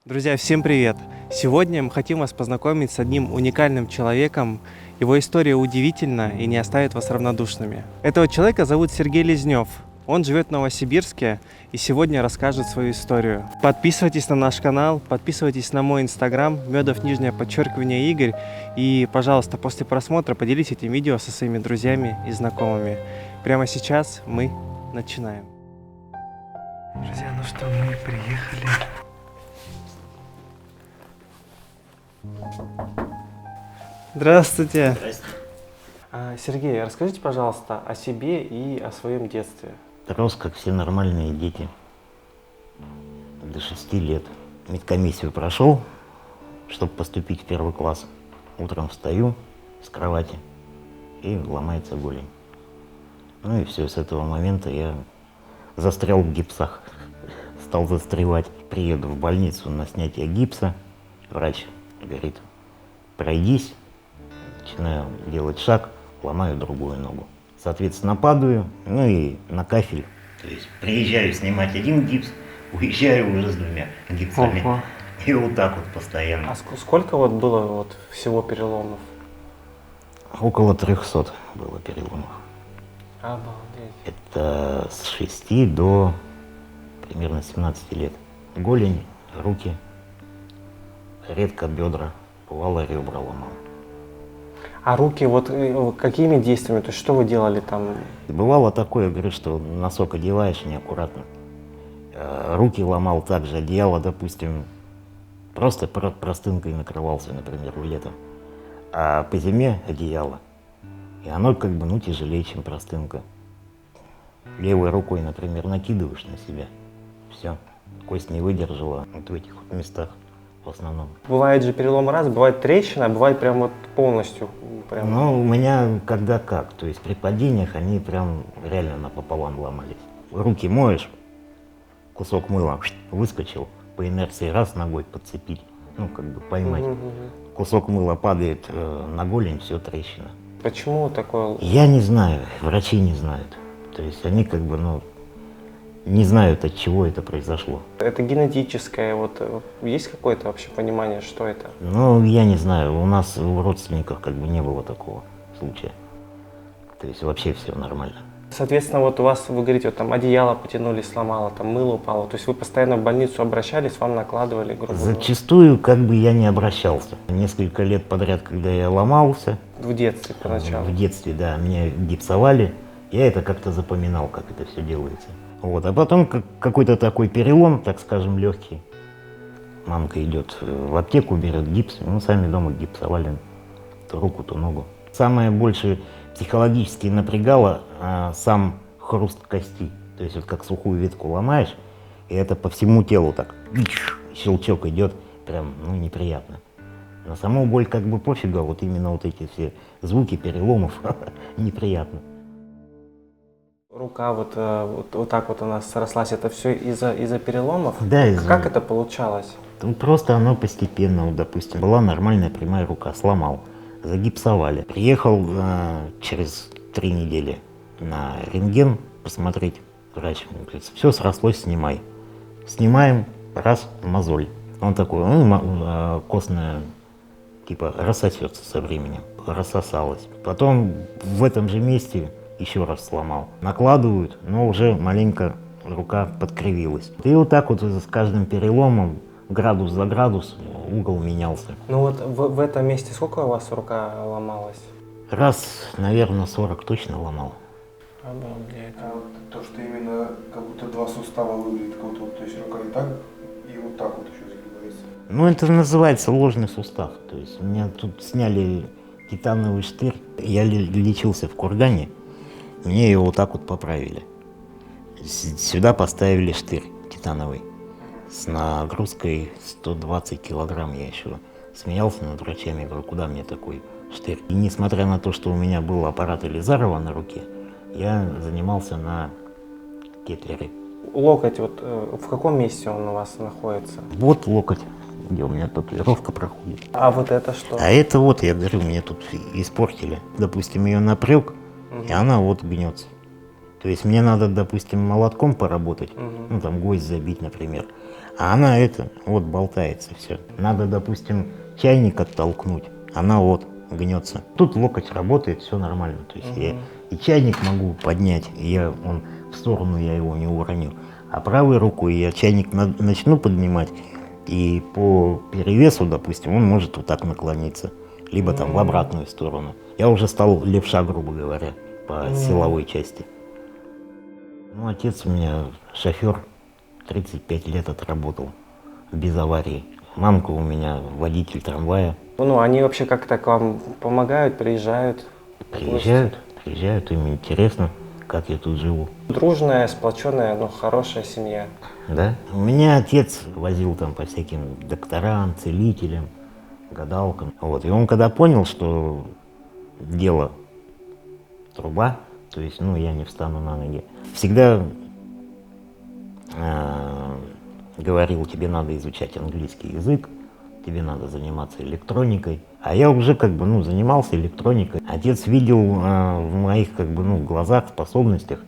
Друзья, всем привет! Сегодня мы хотим вас познакомить с одним уникальным человеком. Его история удивительна и не оставит вас равнодушными. Этого человека зовут Сергей Лезнев. Он живет в Новосибирске и сегодня расскажет свою историю. Подписывайтесь на наш канал, подписывайтесь на мой инстаграм, Медов_Игорь. И, пожалуйста, после просмотра поделитесь этим видео со своими друзьями и знакомыми. Прямо сейчас мы начинаем. Друзья, ну что, мы приехали. Здравствуйте. Здравствуйте. Сергей, расскажите, пожалуйста, о себе и о своем детстве. Рос, как все нормальные дети, до 6 лет. Медкомиссию прошел, чтобы поступить в 1 класс. Утром встаю с кровати и ломается голень. Ну и все, с этого момента я застрял в гипсах. Стал застревать. Приеду в больницу на снятие гипса. Врач говорит, пройдись. Начинаю делать шаг, ломаю другую ногу. Соответственно, падаю, ну и на кафель. То есть приезжаю снимать один гипс, уезжаю уже с 2 гипсами. Ого. И вот так вот постоянно. А сколько вот было всего переломов? Около 300 было переломов. Обалдеть. Это с 6 до примерно 17 лет. Голень, руки, редко бедра, бывало ребра ломал. А руки вот какими действиями? То есть что вы делали там? Бывало такое, говорю, что носок одеваешь неаккуратно. Руки ломал также, одеяло, допустим, просто простынкой накрывался, например, летом. А по зиме одеяло. И оно как бы, тяжелее, чем простынка. Левой рукой, например, накидываешь на себя. Все, кость не выдержала вот в этих вот местах в основном. Бывает же перелом раз, бывает трещина, а бывает прям вот полностью. Прям. Ну, у меня когда как, то есть при падениях они прям реально напополам ломались. Руки моешь, кусок мыла выскочил, по инерции раз ногой подцепить, как бы поймать. Кусок мыла падает на голень, все, трещина. Почему такое? Я не знаю, врачи не знают. То есть они как бы, не знают, от чего это произошло. Это генетическое, есть какое-то вообще понимание, что это? Я не знаю, у нас у родственников как бы не было такого случая. То есть вообще все нормально. Соответственно, вот у вас, вы говорите, там одеяло потянули, сломало, там мыло упало. То есть вы постоянно в больницу обращались, вам накладывали, грубо говоря? Зачастую как бы я не обращался. Несколько лет подряд, когда я ломался. В детстве поначалу? В детстве, да, меня гипсовали. Я это как-то запоминал, как это все делается. А потом какой-то такой перелом, так скажем, легкий. Мамка идет в аптеку, берет гипс. Мы сами дома гипсовали то руку, то ногу. Самое больше психологически напрягало сам хруст кости. То есть вот как сухую ветку ломаешь, и это по всему телу так щелчок идет, прям неприятно. На саму боль как бы пофигу, а вот именно вот эти все звуки переломов неприятно. Рука вот так вот у нас срослась, это все из-за переломов? Да, Как это получалось? Просто оно постепенно, допустим, была нормальная прямая рука, сломал, загипсовали. Приехал через 3 недели на рентген посмотреть, врач говорит, все срослось, снимай. Снимаем, раз, мозоль. Он такой, костная, типа, рассосется со временем, рассосалась. Потом в этом же месте еще раз сломал. Накладывают, но уже маленько рука подкривилась. И вот так вот с каждым переломом, градус за градус, угол менялся. Ну вот в этом месте сколько у вас рука ломалась? Раз, наверное, 40 точно ломал. Обалдеть. А вот то, что именно как будто 2 сустава выглядит, как будто то есть рука и так, и вот так вот еще сгибается. Это называется ложный сустав. То есть у меня тут сняли титановый штырь. Я лечился в Кургане, мне его вот так вот поправили. Сюда поставили штырь титановый с нагрузкой 120 килограмм. Я еще смеялся над врачами, говорю, куда мне такой штырь. И несмотря на то, что у меня был аппарат Элизарова на руке, я занимался на кетлере. Локоть, в каком месте он у вас находится? Вот локоть, где у меня татуировка проходит. А вот это что? А это я говорю, мне тут испортили. Допустим, ее напряг, и она гнется. То есть мне надо, допустим, молотком поработать, там гвоздь забить, например. А она вот болтается все. Надо, допустим, чайник оттолкнуть, она вот гнется. Тут локоть работает, все нормально. То есть я и чайник могу поднять, и он в сторону, я его не уроню. А правой рукой я чайник начну поднимать, и по перевесу, допустим, он может вот так наклониться, либо там в обратную сторону. Я уже стал левша, грубо говоря, по силовой части. Ну, отец у меня шофер, 35 лет отработал без аварии. Мамка у меня водитель трамвая. Ну, они вообще как-то к вам помогают, приезжают? Приезжают, им интересно, как я тут живу. Дружная, сплоченная, ну, хорошая семья. Да? У меня отец возил там по всяким докторам, целителям, гадалкам. Вот. И он когда понял, что дело труба, то есть, ну, я не встану на ноги, всегда говорил, тебе надо изучать английский язык, тебе надо заниматься электроникой. А я уже как бы, ну, занимался электроникой. Отец видел в моих как бы, ну, глазах, способностях,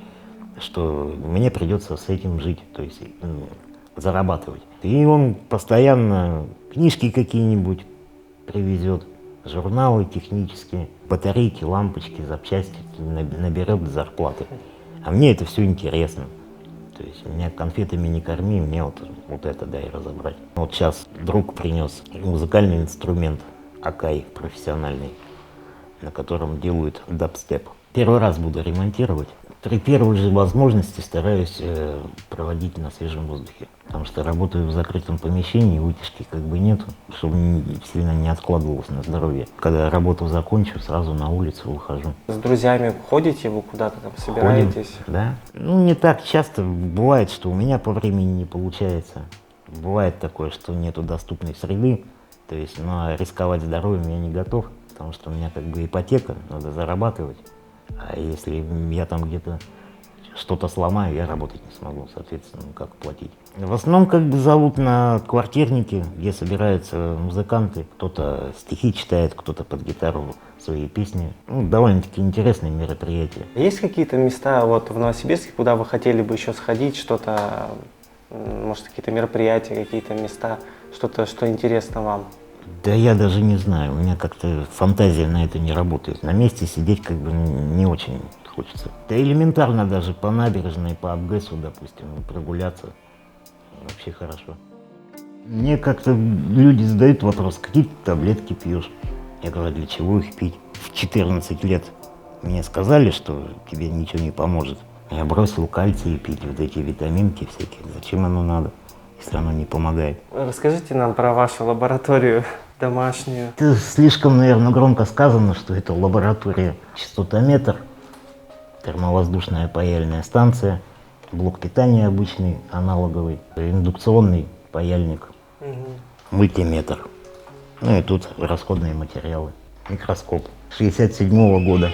что мне придется с этим жить, то есть зарабатывать. И он постоянно книжки какие-нибудь привезет, журналы технические, батарейки, лампочки, запчасти наберет до зарплаты. А мне это все интересно. То есть меня конфетами не корми, мне вот это дай разобрать. Вот сейчас друг принес музыкальный инструмент Акай профессиональный, на котором делают дабстеп. Первый раз буду ремонтировать. При первой же возможности стараюсь проводить на свежем воздухе, потому что работаю в закрытом помещении, вытяжки как бы нету, чтобы сильно не откладывалось на здоровье. Когда работу закончу, сразу на улицу выхожу. С друзьями ходите, вы куда-то там собираетесь? Ходим, да. Ну, не так часто. Бывает, что у меня по времени не получается. Бывает такое, что нету доступной среды. То есть, ну, а рисковать здоровьем я не готов, потому что у меня как бы ипотека, надо зарабатывать. А если я там где-то что-то сломаю, я работать не смогу, соответственно, как платить. В основном как бы зовут на квартирники, где собираются музыканты. Кто-то стихи читает, кто-то под гитару свои песни. Ну, довольно-таки интересные мероприятия. Есть какие-то места вот в Новосибирске, куда вы хотели бы еще сходить, что-то, может, какие-то мероприятия, какие-то места, что-то, что интересно вам? Да я даже не знаю, у меня как-то фантазия на это не работает. На месте сидеть как бы не очень хочется. Да элементарно даже по набережной, по Абгэсу, допустим, прогуляться. Вообще хорошо. Мне как-то люди задают вопрос, какие ты таблетки пьешь? Я говорю, для чего их пить? В 14 лет мне сказали, что тебе ничего не поможет. Я бросил кальций пить, вот эти витаминки всякие. Зачем оно надо, если оно не помогает? Расскажите нам про вашу лабораторию домашнюю. Это слишком, наверное, громко сказано, что это лаборатория. Частотометр, термовоздушная паяльная станция, блок питания обычный, аналоговый, индукционный паяльник, мультиметр. Ну и тут расходные материалы. Микроскоп 67-го года,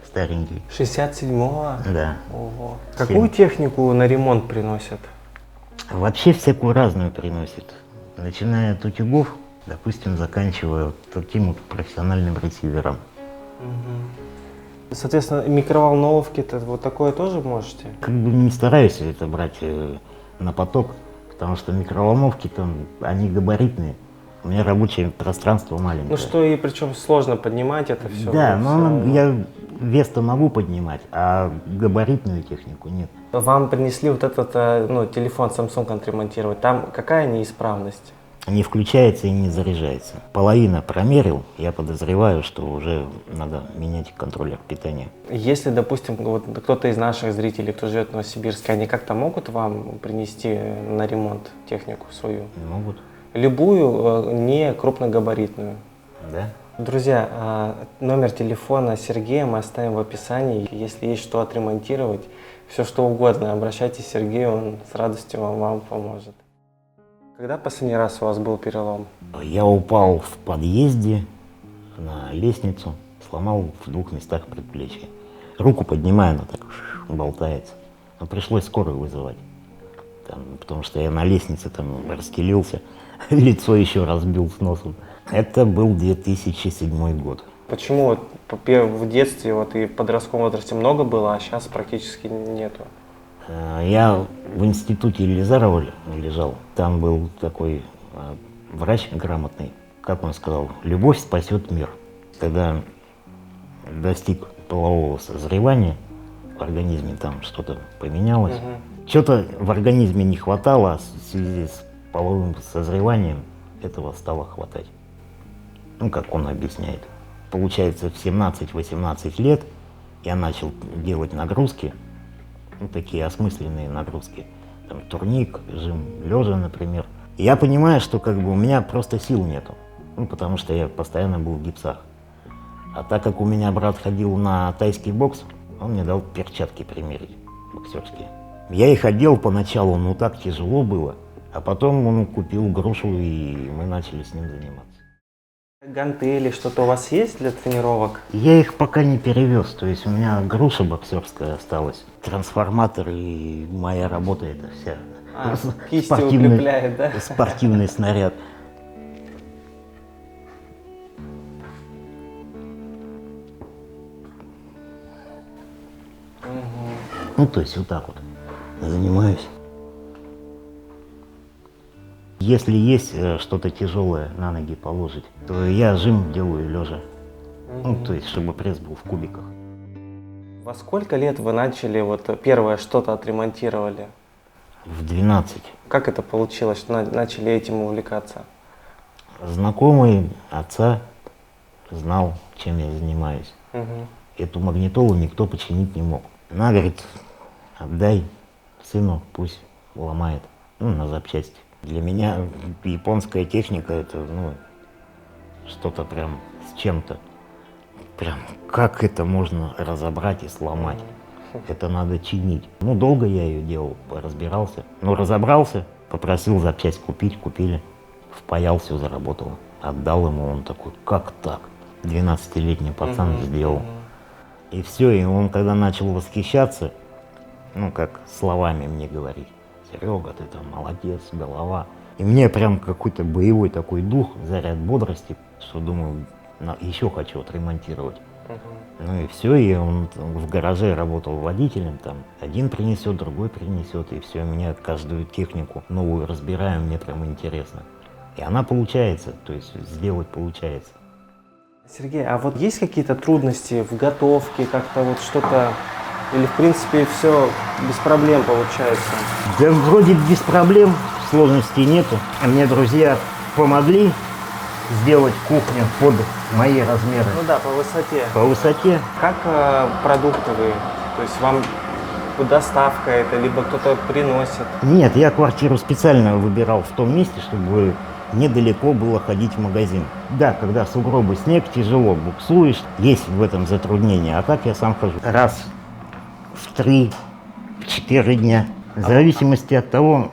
старенький. 67-го? Да. Ого. Какую технику на ремонт приносят? Вообще всякую разную приносит. Начиная от утюгов, допустим, заканчивая вот таким вот профессиональным ресивером. Соответственно, микроволновки-то вот такое тоже можете? Как бы не стараюсь это брать на поток, потому что микроволновки там, они габаритные. У меня рабочее пространство маленькое. Ну что, и причем сложно поднимать это все. Да, но я вес-то могу поднимать, а габаритную технику нет. Вам принесли вот этот телефон Samsung отремонтировать. Там какая неисправность? Не включается и не заряжается. Половина промерил, я подозреваю, что уже надо менять контроллер питания. Если, допустим, вот кто-то из наших зрителей, кто живет в Новосибирске, они как-то могут вам принести на ремонт технику свою? Могут. Любую, не крупногабаритную. Да? Друзья, номер телефона Сергея мы оставим в описании. Если есть что отремонтировать, все что угодно, обращайтесь к Сергею, он с радостью вам поможет. Когда последний раз у вас был перелом? Я упал в подъезде на лестницу, сломал в 2 местах предплечья. Руку поднимаю, она так болтается. Но пришлось скорую вызывать, потому что я на лестнице там расстелился, лицо еще разбил с носом. Это был 2007 год. Почему вот в детстве вот и в подростковом возрасте много было, а сейчас практически нету? Я в институте Елизарова лежал. Там был такой врач грамотный. Как он сказал, любовь спасет мир. Когда достиг полового созревания, в организме там что-то поменялось. Что-то в организме не хватало, а в связи с половым созреванием этого стало хватать. Ну, как он объясняет. Получается, в 17-18 лет я начал делать нагрузки, ну, такие осмысленные нагрузки. Там турник, жим лежа, например. И я понимаю, что как бы у меня просто сил нету. Ну, потому что я постоянно был в гипсах. А так как у меня брат ходил на тайский бокс, он мне дал перчатки примерить, боксерские. Я их одел поначалу, но так тяжело было. А потом он купил грушу, и мы начали с ним заниматься. Гантели, что-то у вас есть для тренировок? Я их пока не перевез, то есть у меня груша боксерская осталась. Трансформатор и моя работа это вся. Кистью укрепляет, да? Спортивный снаряд. Ну, то есть вот так вот занимаюсь. Если есть что-то тяжелое на ноги положить, то я жим делаю лежа. Ну, то есть, чтобы пресс был в кубиках. Во сколько лет вы начали вот первое что-то отремонтировали? В 12. Как это получилось, что начали этим увлекаться? Знакомый отца знал, чем я занимаюсь. Эту магнитолу никто починить не мог. Она говорит, отдай сыну, пусть ломает, ну, на запчасти. Для меня японская техника это, ну, что-то прям с чем-то. Прям как это можно разобрать и сломать? Это надо чинить. Ну, долго я ее делал, разбирался. Ну, разобрался, попросил запчасть купить, купили. Впаял, все заработало. Отдал ему, он такой, как так? 12-летний пацан сделал. И все, и он когда начал восхищаться, ну, как словами мне говорить, Серега, ты там молодец, голова. И мне прям какой-то боевой такой дух, заряд бодрости, что думаю, еще хочу отремонтировать. Ну и все, и он в гараже работал водителем, там один принесет, другой принесет, и все, меня каждую технику новую разбираем, мне прям интересно. И она получается, то есть сделать получается. Сергей, а вот есть какие-то трудности в готовке, как-то вот что-то, или в принципе все без проблем получается? Да вроде без проблем, сложностей нету. Мне друзья помогли сделать кухню под мои размеры. Ну да, по высоте. По высоте. Как продукты вы? То есть вам доставка это, либо кто-то приносит? Нет, я квартиру специально выбирал в том месте, чтобы недалеко было ходить в магазин. Да, когда сугробы, снег, тяжело буксуешь, есть в этом затруднение. А так я сам хожу. Раз в 3-4 дня. В зависимости от того,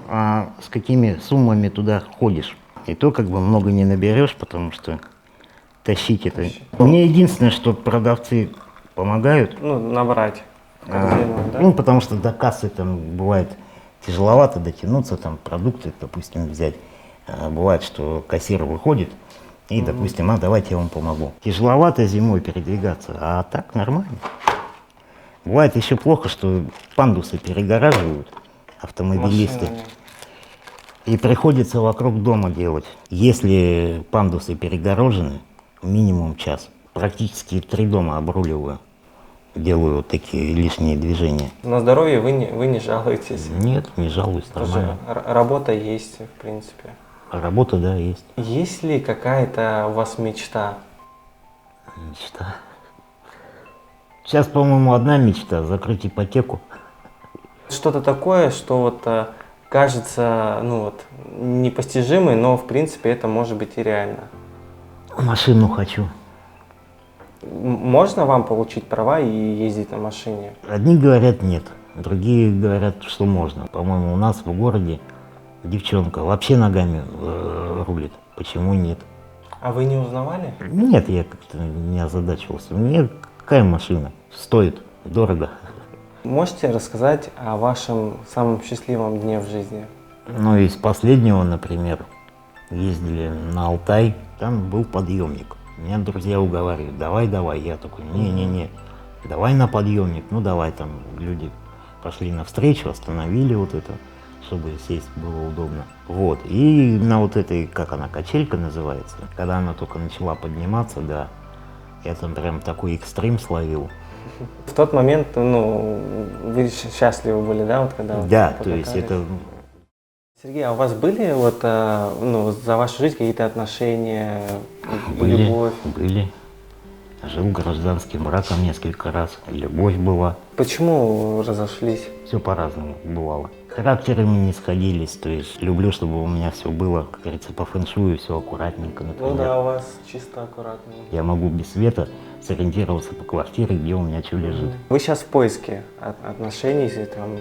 с какими суммами туда ходишь. И то как бы много не наберешь, потому что тащить это... Мне единственное, что продавцы помогают. Ну, набрать. Корзину, да? Ну, потому что до кассы там бывает тяжеловато дотянуться, там продукты, допустим, взять. Бывает, что кассир выходит и, допустим, давайте я вам помогу. Тяжеловато зимой передвигаться, а так нормально. Бывает еще плохо, что пандусы перегораживают автомобилисты. Машинами. И приходится вокруг дома делать. Если пандусы перегорожены, минимум час. Практически 3 дома обруливаю. Делаю вот такие лишние движения. На здоровье вы не жалуетесь? Нет, не жалуюсь, нормально. Тоже работа есть, в принципе. Работа, да, есть. Есть ли какая-то у вас мечта? Мечта. Сейчас, по-моему, одна мечта — закрыть ипотеку. Что-то такое, что вот кажется, ну вот, непостижимой, но в принципе это может быть и реально. Машину хочу. Можно вам получить права и ездить на машине? Одни говорят нет, другие говорят, что можно. По-моему, у нас в городе девчонка вообще ногами рулит. Почему нет? А вы не узнавали? Нет, я как-то не озадачивался. Мне какая машина? Стоит дорого. Можете рассказать о вашем самом счастливом дне в жизни? Ну, из последнего, например, ездили на Алтай, там был подъемник. Меня друзья уговаривают, давай, давай. Я такой, не-не-не, давай на подъемник. Ну, давай, там люди пошли навстречу, остановили вот это, чтобы сесть было удобно. Вот. И на вот этой, как она, качелька называется, когда она только начала подниматься, да, я там прям такой экстрим словил. В тот момент, ну, вы счастливы были, да, вот когда? Да, вот то есть это... Сергей, а у вас были вот, ну, за вашу жизнь какие-то отношения, любовь? Были. Жил гражданским браком несколько раз, любовь была. Почему разошлись? Все по-разному бывало. Характерами не сходились, то есть люблю, чтобы у меня все было, как говорится, по фэншую, все аккуратненько, например. Ну да, у вас чисто аккуратно. Я могу без света сориентироваться по квартире, где у меня что лежит. Вы сейчас в поиске отношений, там,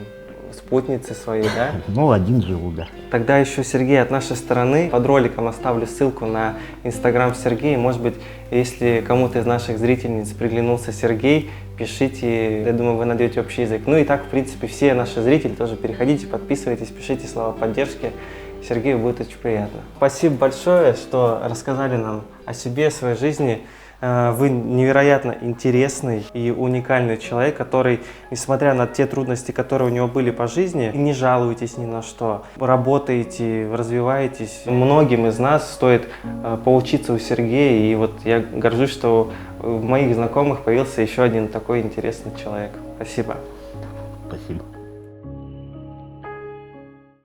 спутницы своей, да? Ну, один живу, да. Тогда еще, Сергей, от нашей стороны под роликом оставлю ссылку на Инстаграм Сергея. Может быть, если кому-то из наших зрительниц приглянулся Сергей, пишите, я думаю, вы найдете общий язык. Ну и так, в принципе, все наши зрители тоже переходите, подписывайтесь, пишите слова поддержки. Сергею будет очень приятно. Спасибо большое, что рассказали нам о себе, о своей жизни. Вы невероятно интересный и уникальный человек, который, несмотря на те трудности, которые у него были по жизни, не жалуетесь ни на что, работаете, развиваетесь. Многим из нас стоит поучиться у Сергея, и вот я горжусь, что у моих знакомых появился еще один такой интересный человек. Спасибо. Спасибо.